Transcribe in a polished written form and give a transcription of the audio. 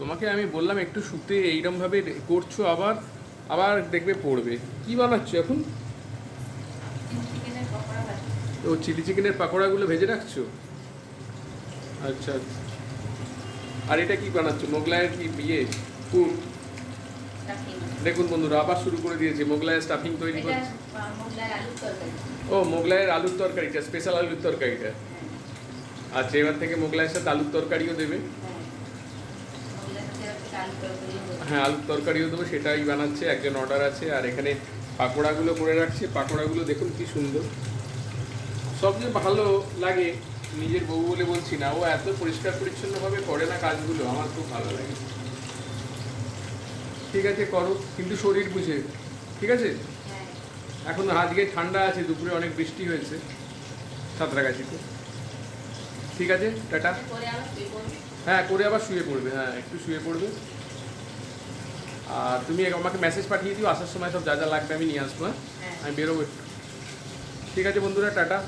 তোমাকে আমি বললাম একটু শুতে এইরকমভাবে করছো, আবার আবার দেখবে পড়বে। কি বানাচ্ছো এখন? চিকেনের পকোড়া ভাজি। ও চিলি চিকেনের পাকোড়াগুলো ভেজে রাখছো? আচ্ছা আচ্ছা। আর এটা কি বানাচ্ছো? মোগলাইয়ের কি বিয়ে পুর? স্টাফিং। দেখুন বন্ধুরা আবার শুরু করে দিয়েছে মোগলাইয়ের স্টাফিং তৈরি এটা করছে। মোগলাই আলুর তরকারি। ও মোগলাইয়ের আলুর তরকারিটা, স্পেশাল আলুর তরকারিটা। আচ্ছা, এবার থেকে মোগলাইয়ের সাথে আলুর তরকারিও দেবে। মোগলাই সাথে একটা আলুর তরকারি হবে। হ্যাঁ, আলুর তরকারিও দেবো, সেটাই বানাচ্ছে, একজন অর্ডার আছে। আর এখানে পাকোড়াগুলো করে রাখছে, পাকোড়াগুলো দেখুন কি সুন্দর। সবচেয়ে ভালো লাগে, নিজের বউ বলে বলছি না, ও এত পরিষ্কার পরিচ্ছন্নভাবে করে না কাজগুলো, আমার খুব ভালো লাগে। ঠিক আছে করো, কিন্তু শরীর বুঝে, ঠিক আছে? হ্যাঁ। এখন আজকে ঠান্ডা আছে, দুপুরে অনেক বৃষ্টি হয়েছে সাঁতরাগাছিতে। ঠিক আছে, টাটা। পরে আবার শুয়ে পড়বি। হ্যাঁ, করে আবার শুয়ে পড়বে, হ্যাঁ একটু শুয়ে পড়বে। আর তুমি আমাকে মেসেজ পাঠিয়ে দিও আসার সময়, সব যা যা লাগবে আমি নিয়ে আসবো। হ্যাঁ, হ্যাঁ। আমি বেরোবো একটু। ঠিক আছে বন্ধুরা, টাটা।